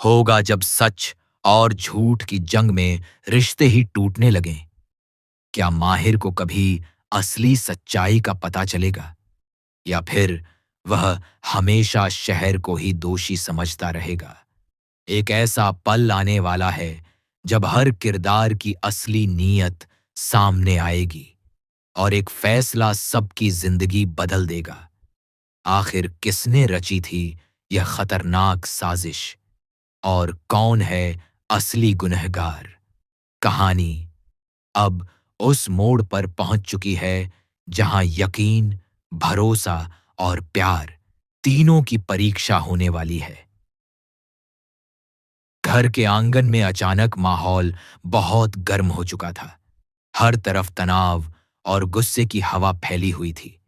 होगा जब सच और झूठ की जंग में रिश्ते ही टूटने लगें। क्या माहिर को कभी असली सच्चाई का पता चलेगा, या फिर वह हमेशा शहर को ही दोषी समझता रहेगा? एक ऐसा पल आने वाला है जब हर किरदार की असली नीयत सामने आएगी और एक फैसला सबकी जिंदगी बदल देगा। आखिर किसने रची थी यह खतरनाक साजिश, और कौन है असली गुनहगार? कहानी अब उस मोड़ पर पहुंच चुकी है जहां यकीन, भरोसा और प्यार तीनों की परीक्षा होने वाली है। घर के आंगन में अचानक माहौल बहुत गर्म हो चुका था। हर तरफ तनाव और गुस्से की हवा फैली हुई थी।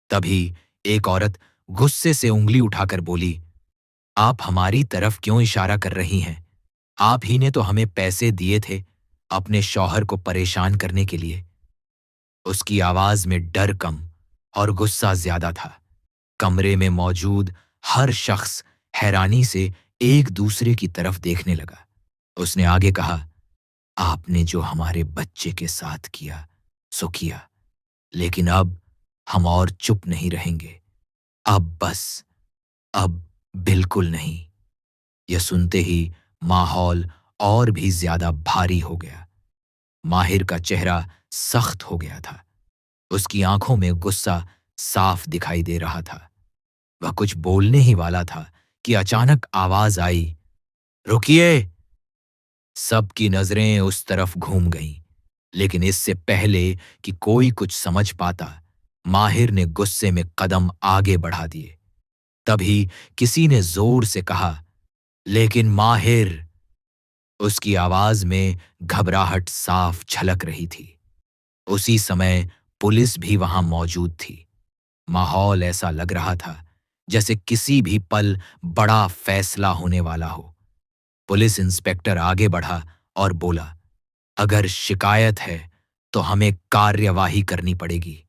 तभी एक औरत गुस्से से उंगली उठाकर बोली, आप हमारी तरफ क्यों इशारा कर रही हैं? आप ही ने तो हमें पैसे दिए थे अपने शौहर को परेशान करने के लिए। उसकी आवाज में डर कम और गुस्सा ज्यादा था। कमरे में मौजूद हर शख्स हैरानी से एक दूसरे की तरफ देखने लगा। उसने आगे कहा, आपने जो हमारे बच्चे के साथ किया सो किया, लेकिन अब हम और चुप नहीं रहेंगे। अब बस, अब बिल्कुल नहीं। यह सुनते ही माहौल और भी ज्यादा भारी हो गया। माहिर का चेहरा सख्त हो गया था। उसकी आंखों में गुस्सा साफ दिखाई दे रहा था। वह कुछ बोलने ही वाला था कि अचानक आवाज आई, रुकिए! सबकी नजरें उस तरफ घूम गईं, लेकिन इससे पहले कि कोई कुछ समझ पाता, माहिर ने गुस्से में कदम आगे बढ़ा दिए। तभी किसी ने जोर से कहा, लेकिन माहिर! उसकी आवाज में घबराहट साफ झलक रही थी। उसी समय पुलिस भी वहां मौजूद थी। माहौल ऐसा लग रहा था जैसे किसी भी पल बड़ा फैसला होने वाला हो। पुलिस इंस्पेक्टर आगे बढ़ा और बोला, अगर शिकायत है तो हमें कार्यवाही करनी पड़ेगी।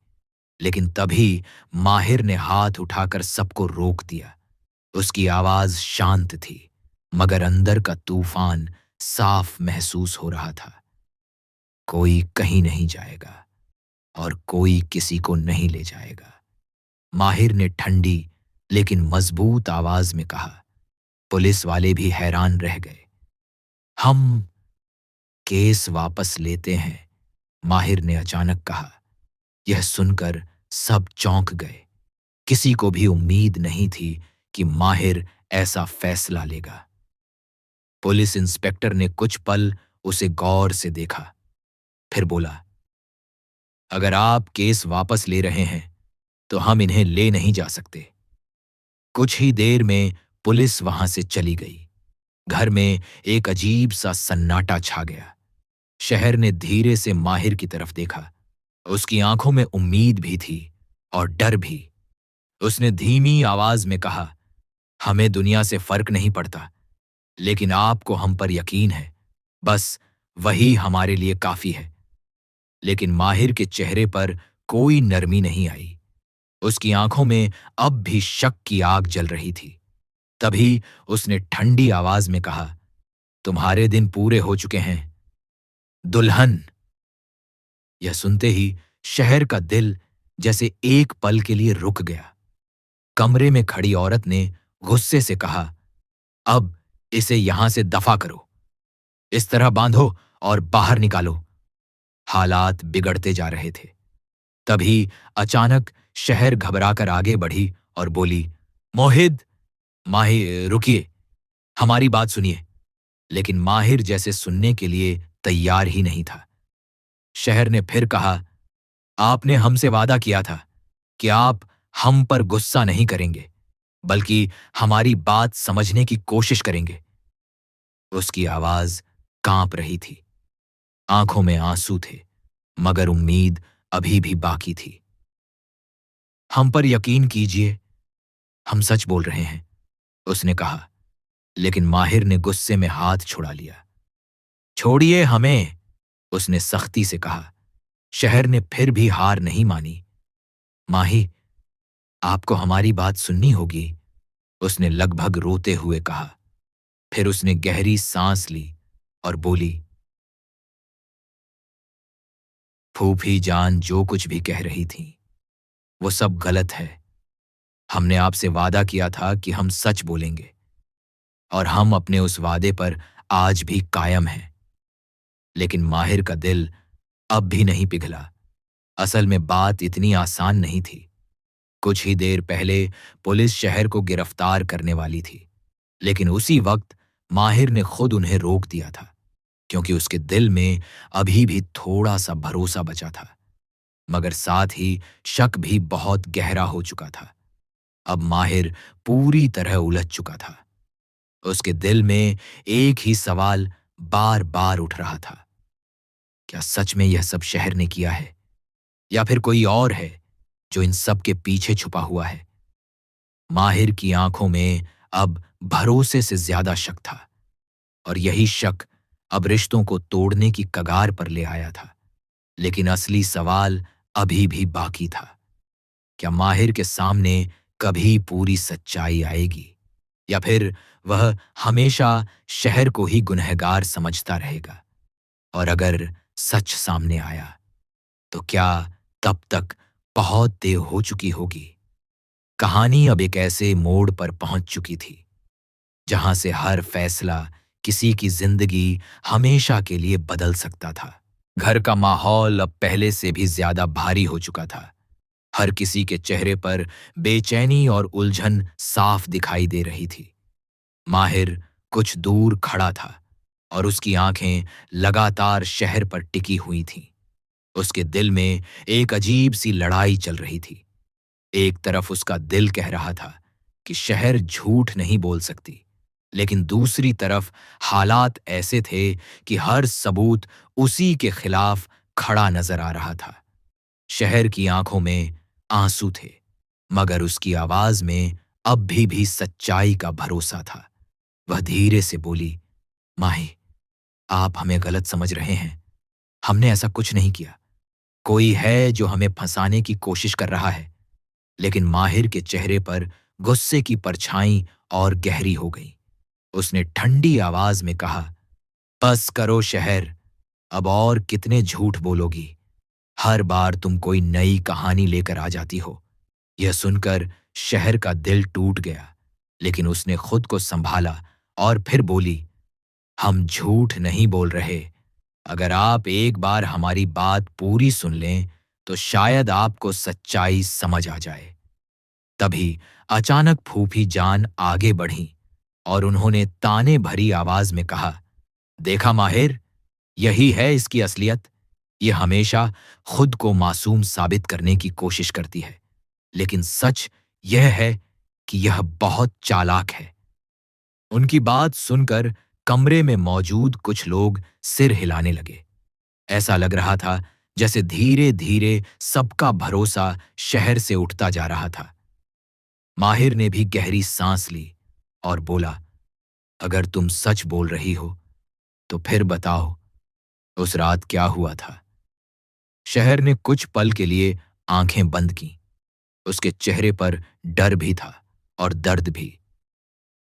लेकिन तभी माहिर ने हाथ उठाकर सबको रोक दिया। उसकी आवाज शांत थी, मगर अंदर का तूफान साफ महसूस हो रहा था। कोई कहीं नहीं जाएगा और कोई किसी को नहीं ले जाएगा, माहिर ने ठंडी लेकिन मजबूत आवाज में कहा। पुलिस वाले भी हैरान रह गए। हम केस वापस लेते हैं, माहिर ने अचानक कहा। यह सुनकर सब चौंक गए। किसी को भी उम्मीद नहीं थी कि माहिर ऐसा फैसला लेगा। पुलिस इंस्पेक्टर ने कुछ पल उसे गौर से देखा, फिर बोला, अगर आप केस वापस ले रहे हैं तो हम इन्हें ले नहीं जा सकते। कुछ ही देर में पुलिस वहां से चली गई। घर में एक अजीब सा सन्नाटा छा गया। शहर ने धीरे से माहिर की तरफ देखा। उसकी आंखों में उम्मीद भी थी और डर भी। उसने धीमी आवाज में कहा, हमें दुनिया से फर्क नहीं पड़ता, लेकिन आपको हम पर यकीन है। बस वही हमारे लिए काफी है। लेकिन माहिर के चेहरे पर कोई नरमी नहीं आई। उसकी आंखों में अब भी शक की आग जल रही थी। तभी उसने ठंडी आवाज में कहा, तुम्हारे दिन पूरे हो चुके हैं, दुल्हन। यह सुनते ही शहर का दिल जैसे एक पल के लिए रुक गया। कमरे में खड़ी औरत ने गुस्से से कहा, अब इसे यहां से दफा करो, इस तरह बांधो और बाहर निकालो। हालात बिगड़ते जा रहे थे। तभी अचानक शहर घबराकर आगे बढ़ी और बोली, मोहिद, माहिर रुकिए, हमारी बात सुनिए। लेकिन माहिर जैसे सुनने के लिए तैयार ही नहीं था। शहर ने फिर कहा, आपने हमसे वादा किया था कि आप हम पर गुस्सा नहीं करेंगे, बल्कि हमारी बात समझने की कोशिश करेंगे। उसकी आवाज कांप रही थी, आंखों में आंसू थे, मगर उम्मीद अभी भी बाकी थी। हम पर यकीन कीजिए, हम सच बोल रहे हैं, उसने कहा। लेकिन माहिर ने गुस्से में हाथ छुड़ा लिया। छोड़िए हमें, उसने सख्ती से कहा। शहर ने फिर भी हार नहीं मानी। माही, आपको हमारी बात सुननी होगी, उसने लगभग रोते हुए कहा। फिर उसने गहरी सांस ली और बोली, फूफी जान जो कुछ भी कह रही थी वो सब गलत है। हमने आपसे वादा किया था कि हम सच बोलेंगे और हम अपने उस वादे पर आज भी कायम हैं। लेकिन माहिर का दिल अब भी नहीं पिघला। असल में बात इतनी आसान नहीं थी। कुछ ही देर पहले पुलिस शहर को गिरफ्तार करने वाली थी, लेकिन उसी वक्त माहिर ने खुद उन्हें रोक दिया था, क्योंकि उसके दिल में अभी भी थोड़ा सा भरोसा बचा था, मगर साथ ही शक भी बहुत गहरा हो चुका था। अब माहिर पूरी तरह उलझ चुका था। उसके दिल में एक ही सवाल बार बार उठ रहा था, क्या सच में यह सब शहर ने किया है, या फिर कोई और है जो इन सब के पीछे छुपा हुआ है। माहिर की आंखों में अब भरोसे से ज्यादा शक था, और यही शक अब रिश्तों को तोड़ने की कगार पर ले आया था। लेकिन असली सवाल अभी भी बाकी था, क्या माहिर के सामने कभी पूरी सच्चाई आएगी, या फिर वह हमेशा शहर को ही गुनहगार समझता रहेगा। और अगर सच सामने आया तो क्या तब तक बहुत देर हो चुकी होगी। कहानी अब एक ऐसे मोड़ पर पहुंच चुकी थी जहां से हर फैसला किसी की जिंदगी हमेशा के लिए बदल सकता था। घर का माहौल अब पहले से भी ज्यादा भारी हो चुका था। हर किसी के चेहरे पर बेचैनी और उलझन साफ दिखाई दे रही थी। माहिर कुछ दूर खड़ा था और उसकी आंखें लगातार शहर पर टिकी हुई थीं। उसके दिल में एक अजीब सी लड़ाई चल रही थी। एक तरफ उसका दिल कह रहा था कि शहर झूठ नहीं बोल सकती, लेकिन दूसरी तरफ हालात ऐसे थे कि हर सबूत उसी के खिलाफ खड़ा नजर आ रहा था। शहर की आंखों में आंसू थे, मगर उसकी आवाज में अब भी सच्चाई का भरोसा था। वह धीरे से बोली, माही, आप हमें गलत समझ रहे हैं। हमने ऐसा कुछ नहीं किया। कोई है जो हमें फंसाने की कोशिश कर रहा है। लेकिन माहिर के चेहरे पर गुस्से की परछाई और गहरी हो गई। उसने ठंडी आवाज में कहा, बस करो शहर, अब और कितने झूठ बोलोगी। हर बार तुम कोई नई कहानी लेकर आ जाती हो। यह सुनकर शहर का दिल टूट गया, लेकिन उसने खुद को संभाला और फिर बोली, हम झूठ नहीं बोल रहे। अगर आप एक बार हमारी बात पूरी सुन लें तो शायद आपको सच्चाई समझ आ जाए। तभी अचानक फूफी जान आगे बढ़ी और उन्होंने ताने भरी आवाज में कहा, देखा माहिर, यही है इसकी असलियत। ये हमेशा खुद को मासूम साबित करने की कोशिश करती है, लेकिन सच यह है कि यह बहुत चालाक है। उनकी बात सुनकर कमरे में मौजूद कुछ लोग सिर हिलाने लगे। ऐसा लग रहा था जैसे धीरे धीरे सबका भरोसा शहर से उठता जा रहा था। माहिर ने भी गहरी सांस ली और बोला, अगर तुम सच बोल रही हो तो फिर बताओ, उस रात क्या हुआ था। शहर ने कुछ पल के लिए आंखें बंद की। उसके चेहरे पर डर भी था और दर्द भी।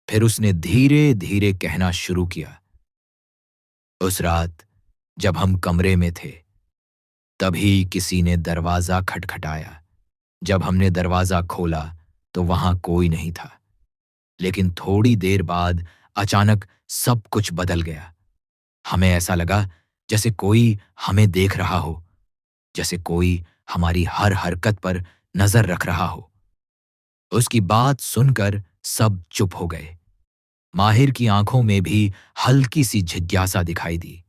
फिर उसने धीरे धीरे कहना शुरू किया, उस रात जब हम कमरे में थे तभी किसी ने दरवाजा खटखटाया। जब हमने दरवाजा खोला तो वहां कोई नहीं था, लेकिन थोड़ी देर बाद अचानक सब कुछ बदल गया। हमें ऐसा लगा जैसे कोई हमें देख रहा हो, जैसे कोई हमारी हर हरकत पर नजर रख रहा हो। उसकी बात सुनकर सब चुप हो गए। माहिर की आंखों में भी हल्की सी जिज्ञासा दिखाई दी,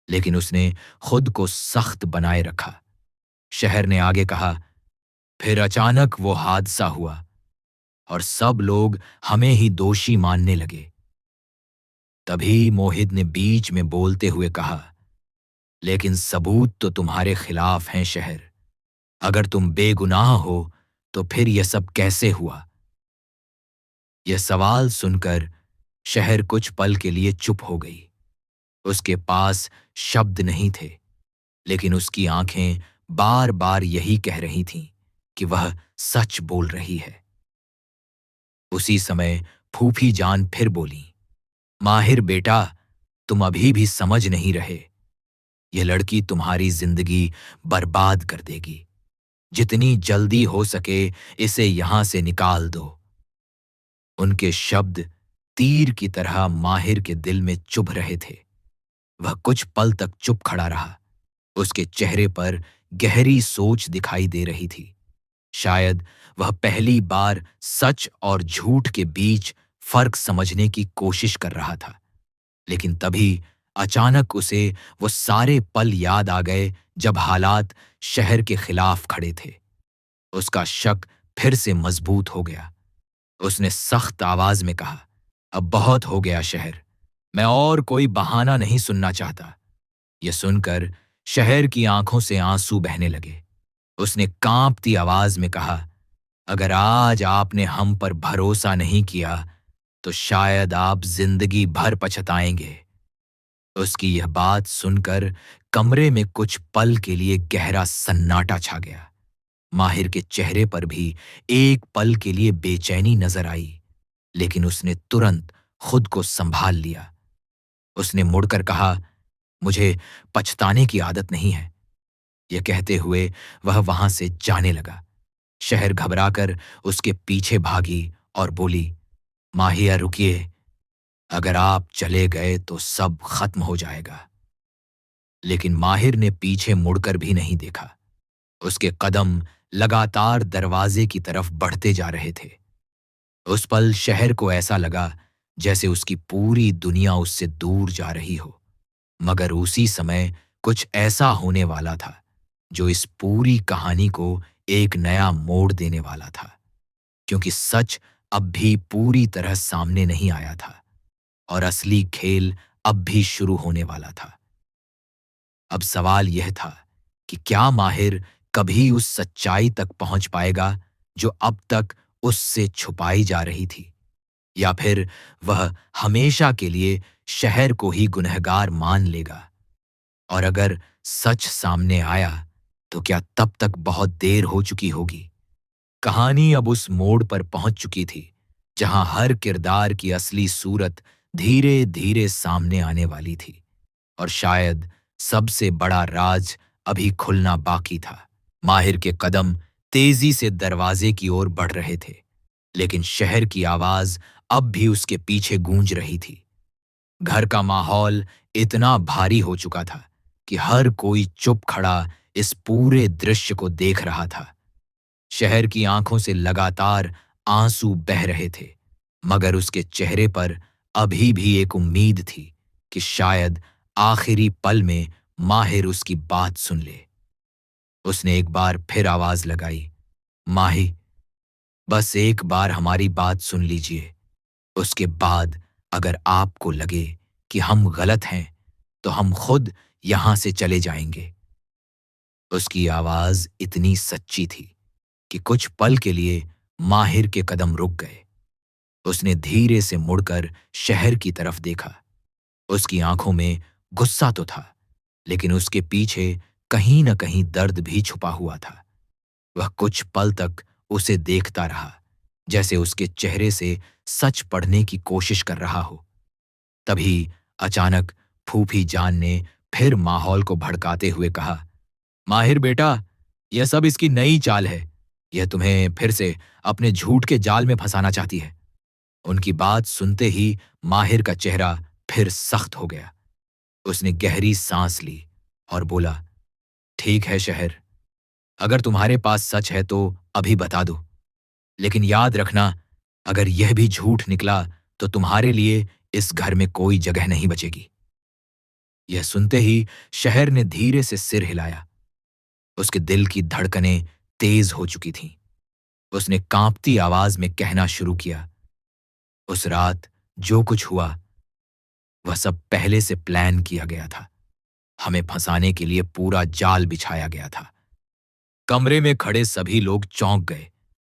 लेकिन उसने खुद को सख्त बनाए रखा। शहर ने आगे कहा, फिर अचानक वो हादसा हुआ और सब लोग हमें ही दोषी मानने लगे। तभी मोहित ने बीच में बोलते हुए कहा, लेकिन सबूत तो तुम्हारे खिलाफ हैं शहर। अगर तुम बेगुनाह हो तो फिर यह सब कैसे हुआ। यह सवाल सुनकर शहर कुछ पल के लिए चुप हो गई। उसके पास शब्द नहीं थे, लेकिन उसकी आंखें बार बार यही कह रही थीं कि वह सच बोल रही है। उसी समय फूफी जान फिर बोली, माहिर बेटा, तुम अभी भी समझ नहीं रहे। यह लड़की तुम्हारी जिंदगी बर्बाद कर देगी। जितनी जल्दी हो सके इसे यहां से निकाल दो। उनके शब्द तीर की तरह माहिर के दिल में चुभ रहे थे। वह कुछ पल तक चुप खड़ा रहा। उसके चेहरे पर गहरी सोच दिखाई दे रही थी। शायद वह पहली बार सच और झूठ के बीच फर्क समझने की कोशिश कर रहा था। लेकिन तभी अचानक उसे वो सारे पल याद आ गए जब हालात शहर के खिलाफ खड़े थे। उसका शक फिर से मजबूत हो गया। उसने सख्त आवाज में कहा, अब बहुत हो गया शहर। मैं और कोई बहाना नहीं सुनना चाहता। यह सुनकर शहर की आंखों से आंसू बहने लगे। उसने कांपती आवाज में कहा, अगर आज आपने हम पर भरोसा नहीं किया तो शायद आप जिंदगी भर पछताएंगे। उसकी यह बात सुनकर कमरे में कुछ पल के लिए गहरा सन्नाटा छा गया। माहिर के चेहरे पर भी एक पल के लिए बेचैनी नजर आई, लेकिन उसने तुरंत खुद को संभाल लिया। उसने मुड़कर कहा, मुझे पछताने की आदत नहीं है। यह कहते हुए वह वहां से जाने लगा। शहर घबराकर उसके पीछे भागी और बोली, माहिया रुकिए, अगर आप चले गए तो सब खत्म हो जाएगा। लेकिन माहिर ने पीछे मुड़कर भी नहीं देखा। उसके कदम लगातार दरवाजे की तरफ बढ़ते जा रहे थे। उस पल शहर को ऐसा लगा जैसे उसकी पूरी दुनिया उससे दूर जा रही हो। मगर उसी समय कुछ ऐसा होने वाला था जो इस पूरी कहानी को एक नया मोड़ देने वाला था, क्योंकि सच अब भी पूरी तरह सामने नहीं आया था और असली खेल अब भी शुरू होने वाला था। अब सवाल यह था कि क्या माहिर कभी उस सच्चाई तक पहुंच पाएगा जो अब तक उससे छुपाई जा रही थी, या फिर वह हमेशा के लिए शहर को ही गुनहगार मान लेगा। और अगर सच सामने आया तो क्या तब तक बहुत देर हो चुकी होगी। कहानी अब उस मोड़ पर पहुंच चुकी थी जहां हर किरदार की असली सूरत धीरे धीरे सामने आने वाली थी, और शायद सबसे बड़ा राज अभी खुलना बाकी था। माहिर के कदम तेजी से दरवाजे की ओर बढ़ रहे थे, लेकिन शहर की आवाज अब भी उसके पीछे गूंज रही थी। घर का माहौल इतना भारी हो चुका था कि हर कोई चुप खड़ा इस पूरे दृश्य को देख रहा था। शहर की आंखों से लगातार आंसू बह रहे थे, मगर उसके चेहरे पर अभी भी एक उम्मीद थी कि शायद आखिरी पल में माहिर उसकी बात सुन ले। उसने एक बार फिर आवाज लगाई, माही, बस एक बार हमारी बात सुन लीजिए। उसके बाद अगर आपको लगे कि हम गलत हैं तो हम खुद यहां से चले जाएंगे। उसकी आवाज इतनी सच्ची थी कि कुछ पल के लिए माहिर के कदम रुक गए। उसने धीरे से मुड़कर शहर की तरफ देखा। उसकी आंखों में गुस्सा तो था, लेकिन उसके पीछे कहीं न कहीं दर्द भी छुपा हुआ था। वह कुछ पल तक उसे देखता रहा, जैसे उसके चेहरे से सच पढ़ने की कोशिश कर रहा हो। तभी अचानक फूफी जान ने फिर माहौल को भड़काते हुए कहा, माहिर बेटा, यह सब इसकी नई चाल है। यह तुम्हें फिर से अपने झूठ के जाल में फंसाना चाहती है। उनकी बात सुनते ही माहिर का चेहरा फिर सख्त हो गया। उसने गहरी सांस ली और बोला, ठीक है शहर, अगर तुम्हारे पास सच है तो अभी बता दो, लेकिन याद रखना, अगर यह भी झूठ निकला तो तुम्हारे लिए इस घर में कोई जगह नहीं बचेगी। यह सुनते ही शहर ने धीरे से सिर हिलाया। उसके दिल की धड़कनें तेज हो चुकी थीं। उसने कांपती आवाज में कहना शुरू किया, उस रात जो कुछ हुआ वह सब पहले से प्लान किया गया था। हमें फंसाने के लिए पूरा जाल बिछाया गया था। कमरे में खड़े सभी लोग चौंक गए।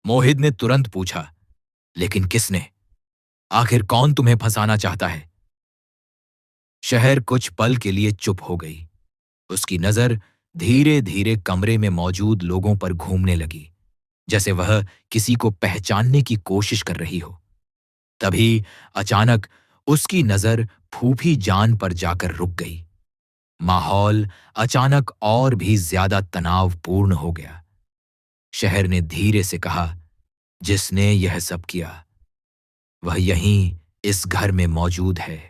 मोहित ने तुरंत पूछा, लेकिन किसने? आखिर कौन तुम्हें फंसाना चाहता है? शहर कुछ पल के लिए चुप हो गई। उसकी नजर धीरे धीरे कमरे में मौजूद लोगों पर घूमने लगी, जैसे वह किसी को पहचानने की कोशिश कर रही हो। तभी अचानक उसकी नजर फूफी जान पर जाकर रुक गई। माहौल अचानक और भी ज्यादा तनावपूर्ण हो गया। शहर ने धीरे से कहा, जिसने यह सब किया वह यहीं इस घर में मौजूद है।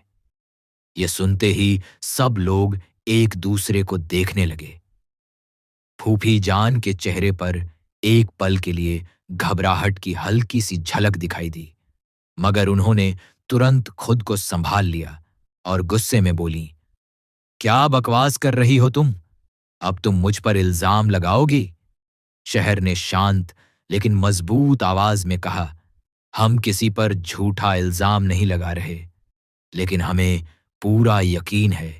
यह सुनते ही सब लोग एक दूसरे को देखने लगे। फूफी जान के चेहरे पर एक पल के लिए घबराहट की हल्की सी झलक दिखाई दी, मगर उन्होंने तुरंत खुद को संभाल लिया और गुस्से में बोली, क्या बकवास कर रही हो तुम? अब तुम मुझ पर इल्जाम लगाओगी? शहर ने शांत लेकिन मजबूत आवाज में कहा, हम किसी पर झूठा इल्जाम नहीं लगा रहे, लेकिन हमें पूरा यकीन है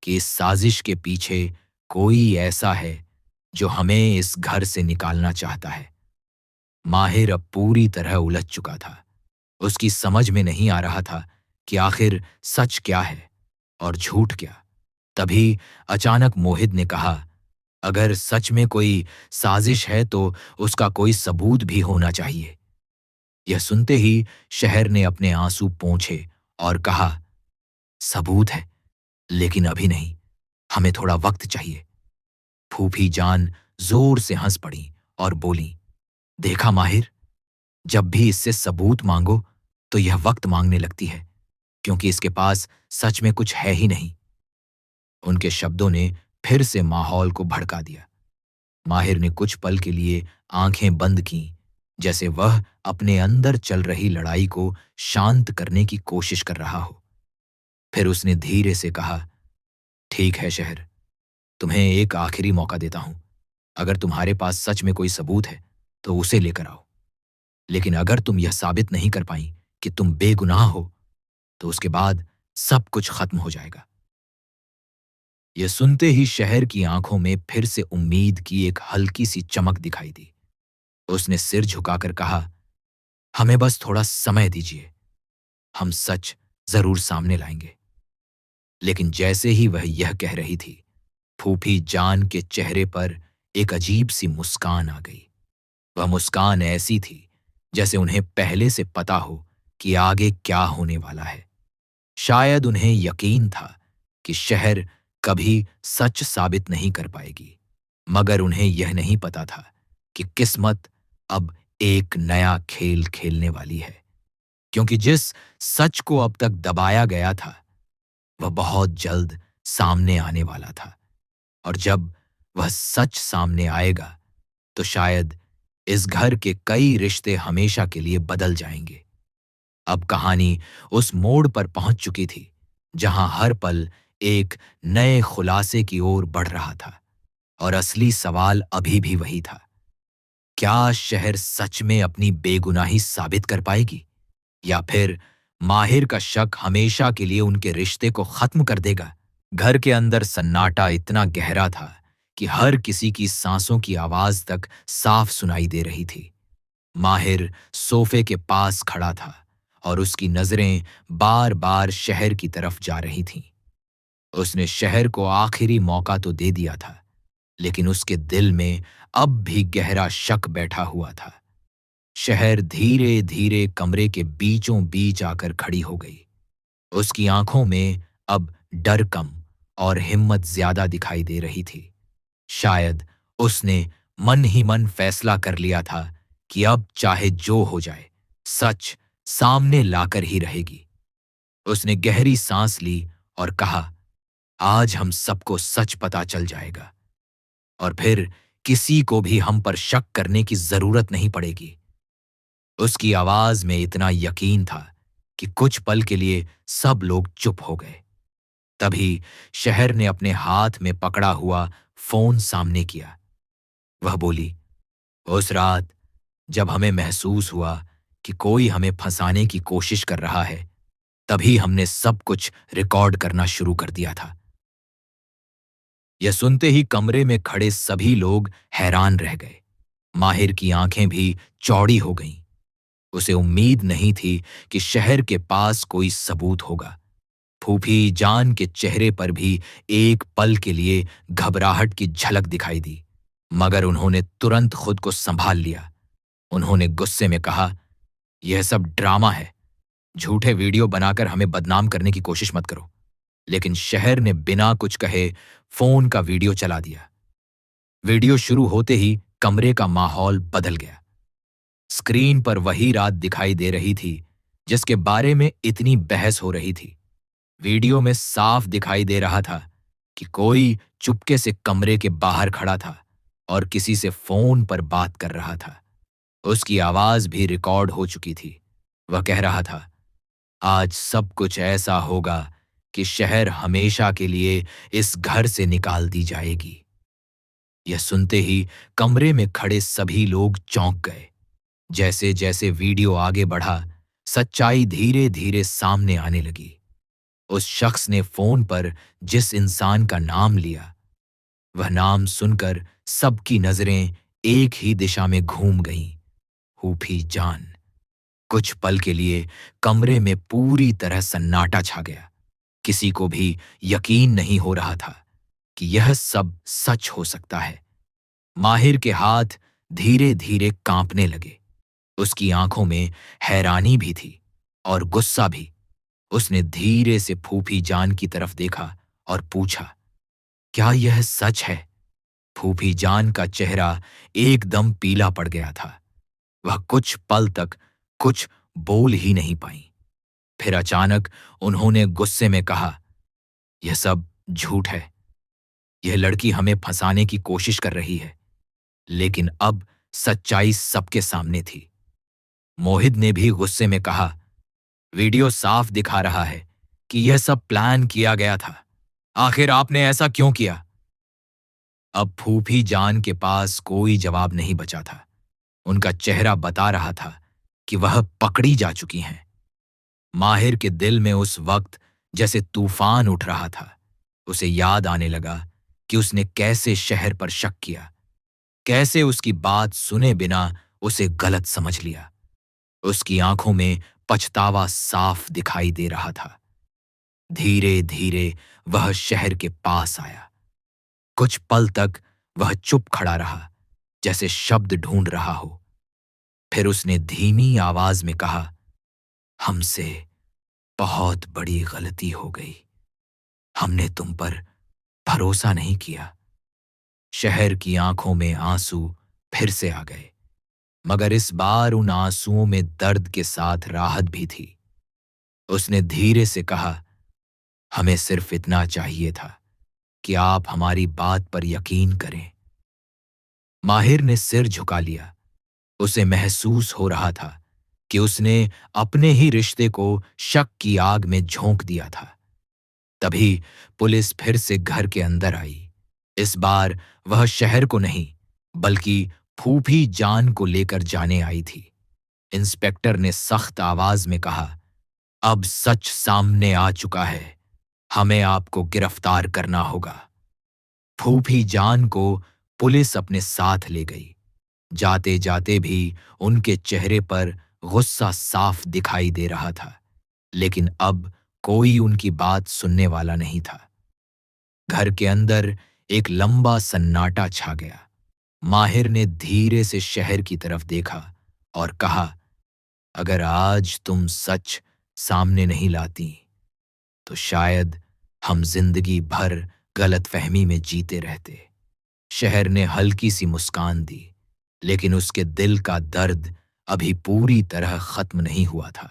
कि इस साजिश के पीछे कोई ऐसा है जो हमें इस घर से निकालना चाहता है। माहिर अब पूरी तरह उलझ चुका था। उसकी समझ में नहीं आ रहा था कि आखिर सच क्या है और झूठ क्या। तभी अचानक मोहित ने कहा, अगर सच में कोई साजिश है तो उसका कोई सबूत भी होना चाहिए। यह सुनते ही शहर ने अपने आंसू पोंछे और कहा, सबूत है, लेकिन अभी नहीं, हमें थोड़ा वक्त चाहिए। फूफी जान जोर से हंस पड़ी और बोली, देखा माहिर, जब भी इससे सबूत मांगो तो यह वक्त मांगने लगती है, क्योंकि इसके पास सच में कुछ है ही नहीं। उनके शब्दों ने फिर से माहौल को भड़का दिया। माहिर ने कुछ पल के लिए आंखें बंद कीं, जैसे वह अपने अंदर चल रही लड़ाई को शांत करने की कोशिश कर रहा हो। फिर उसने धीरे से कहा, ठीक है शहर, तुम्हें एक आखिरी मौका देता हूं। अगर तुम्हारे पास सच में कोई सबूत है तो उसे लेकर आओ, लेकिन अगर तुम यह साबित नहीं कर पाई कि तुम बेगुनाह हो तो उसके बाद सब कुछ खत्म हो जाएगा। यह सुनते ही शहर की आंखों में फिर से उम्मीद की एक हल्की सी चमक दिखाई दी। उसने सिर झुकाकर कहा, हमें बस थोड़ा समय दीजिए, हम सच जरूर सामने लाएंगे। लेकिन जैसे ही वह यह कह रही थी, फूफी जान के चेहरे पर एक अजीब सी मुस्कान आ गई। वह मुस्कान ऐसी थी जैसे उन्हें पहले से पता हो कि आगे क्या होने वाला है। शायद उन्हें यकीन था कि शहर कभी सच साबित नहीं कर पाएगी, मगर उन्हें यह नहीं पता था कि किस्मत अब एक नया खेल खेलने वाली है। क्योंकि जिस सच को अब तक दबाया गया था वह बहुत जल्द सामने आने वाला था, और जब वह सच सामने आएगा तो शायद इस घर के कई रिश्ते हमेशा के लिए बदल जाएंगे। अब कहानी उस मोड़ पर पहुंच चुकी थी जहां हर पल एक नए खुलासे की ओर बढ़ रहा था, और असली सवाल अभी भी वही था, क्या शहर सच में अपनी बेगुनाही साबित कर पाएगी, या फिर माहिर का शक हमेशा के लिए उनके रिश्ते को खत्म कर देगा। घर के अंदर सन्नाटा इतना गहरा था कि हर किसी की सांसों की आवाज तक साफ सुनाई दे रही थी। माहिर सोफे के पास खड़ा था और उसकी नजरें बार बार शहर की तरफ जा रही थीं। उसने शहर को आखिरी मौका तो दे दिया था, लेकिन उसके दिल में अब भी गहरा शक बैठा हुआ था। शहर धीरे धीरे कमरे के बीचों बीच आकर खड़ी हो गई। उसकी आंखों में अब डर कम और हिम्मत ज्यादा दिखाई दे रही थी। शायद उसने मन ही मन फैसला कर लिया था कि अब चाहे जो हो जाए, सच सामने लाकर ही रहेगी। उसने गहरी सांस ली और कहा, आज हम सबको सच पता चल जाएगा, और फिर किसी को भी हम पर शक करने की जरूरत नहीं पड़ेगी। उसकी आवाज में इतना यकीन था कि कुछ पल के लिए सब लोग चुप हो गए। तभी शहर ने अपने हाथ में पकड़ा हुआ फोन सामने किया। वह बोली, उस रात जब हमें महसूस हुआ कि कोई हमें फंसाने की कोशिश कर रहा है, तभी हमने सब कुछ रिकॉर्ड करना शुरू कर दिया था। यह सुनते ही कमरे में खड़े सभी लोग हैरान रह गए। माहिर की आंखें भी चौड़ी हो गईं। उसे उम्मीद नहीं थी कि शहर के पास कोई सबूत होगा। फूफी जान के चेहरे पर भी एक पल के लिए घबराहट की झलक दिखाई दी, मगर उन्होंने तुरंत खुद को संभाल लिया। उन्होंने गुस्से में कहा, यह सब ड्रामा है। झूठे वीडियो बनाकर हमें बदनाम करने की कोशिश मत करो। लेकिन शहर ने बिना कुछ कहे फोन का वीडियो चला दिया। वीडियो शुरू होते ही कमरे का माहौल बदल गया। स्क्रीन पर वही रात दिखाई दे रही थी जिसके बारे में इतनी बहस हो रही थी। वीडियो में साफ दिखाई दे रहा था कि कोई चुपके से कमरे के बाहर खड़ा था और किसी से फोन पर बात कर रहा था। उसकी आवाज भी रिकॉर्ड हो चुकी थी। वह कह रहा था, आज सब कुछ ऐसा होगा कि शहर हमेशा के लिए इस घर से निकाल दी जाएगी। यह सुनते ही कमरे में खड़े सभी लोग चौंक गए। जैसे जैसे वीडियो आगे बढ़ा, सच्चाई धीरे धीरे सामने आने लगी। उस शख्स ने फोन पर जिस इंसान का नाम लिया, वह नाम सुनकर सबकी नजरें एक ही दिशा में घूम गईं। फूफी जान। कुछ पल के लिए कमरे में पूरी तरह सन्नाटा छा गया। किसी को भी यकीन नहीं हो रहा था कि यह सब सच हो सकता है। माहिर के हाथ धीरे धीरे कांपने लगे। उसकी आंखों में हैरानी भी थी और गुस्सा भी। उसने धीरे से फूफी जान की तरफ देखा और पूछा, क्या यह सच है? फूफी जान का चेहरा एकदम पीला पड़ गया था। वह कुछ पल तक कुछ बोल ही नहीं पाई। फिर अचानक उन्होंने गुस्से में कहा, यह सब झूठ है। यह लड़की हमें फंसाने की कोशिश कर रही है। लेकिन अब सच्चाई सबके सामने थी। मोहित ने भी गुस्से में कहा, वीडियो साफ दिखा रहा है कि यह सब प्लान किया गया था। आखिर आपने ऐसा क्यों किया? अब फूफी जान के पास कोई जवाब नहीं बचा था। उनका चेहरा बता रहा था कि वह पकड़ी जा चुकी हैं। माहिर के दिल में उस वक्त जैसे तूफान उठ रहा था। उसे याद आने लगा कि उसने कैसे शहर पर शक किया, कैसे उसकी बात सुने बिना उसे गलत समझ लिया। उसकी आंखों में पछतावा साफ दिखाई दे रहा था। धीरे धीरे वह शहर के पास आया। कुछ पल तक वह चुप खड़ा रहा, जैसे शब्द ढूंढ रहा हो। फिर उसने धीमी आवाज में कहा, हमसे बहुत बड़ी गलती हो गई। हमने तुम पर भरोसा नहीं किया। शहर की आंखों में आंसू फिर से आ गए, मगर इस बार उन आंसुओं में दर्द के साथ राहत भी थी। उसने धीरे से कहा, हमें सिर्फ इतना चाहिए था कि आप हमारी बात पर यकीन करें। माहिर ने सिर झुका लिया। उसे महसूस हो रहा था कि उसने अपने ही रिश्ते को शक की आग में झोंक दिया था। तभी पुलिस फिर से घर के अंदर आई। इस बार वह शहर को नहीं, बल्कि फूफी जान को लेकर जाने आई थी। इंस्पेक्टर ने सख्त आवाज में कहा, अब सच सामने आ चुका है। हमें आपको गिरफ्तार करना होगा। फूफी जान को पुलिस अपने साथ ले गई। जाते जाते भी उनके चेहरे पर गुस्सा साफ दिखाई दे रहा था, लेकिन अब कोई उनकी बात सुनने वाला नहीं था। घर के अंदर एक लंबा सन्नाटा छा गया। माहिर ने धीरे से शहर की तरफ देखा और कहा, अगर आज तुम सच सामने नहीं लाती तो शायद हम जिंदगी भर गलतफहमी में जीते रहते। शहर ने हल्की सी मुस्कान दी, लेकिन उसके दिल का दर्द अभी पूरी तरह खत्म नहीं हुआ था,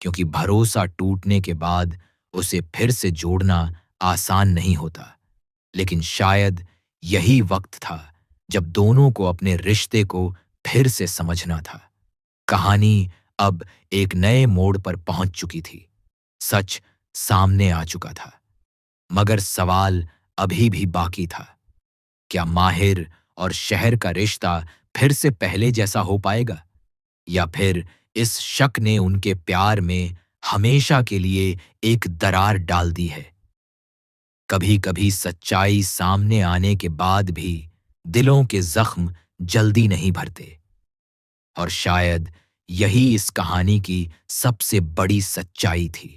क्योंकि भरोसा टूटने के बाद उसे फिर से जोड़ना आसान नहीं होता। लेकिन शायद यही वक्त था जब दोनों को अपने रिश्ते को फिर से समझना था। कहानी अब एक नए मोड़ पर पहुंच चुकी थी। सच सामने आ चुका था, मगर सवाल अभी भी बाकी था। क्या माहिर और शहर का रिश्ता फिर से पहले जैसा हो पाएगा, या फिर इस शक ने उनके प्यार में हमेशा के लिए एक दरार डाल दी है? कभी कभी सच्चाई सामने आने के बाद भी दिलों के जख्म जल्दी नहीं भरते, और शायद यही इस कहानी की सबसे बड़ी सच्चाई थी।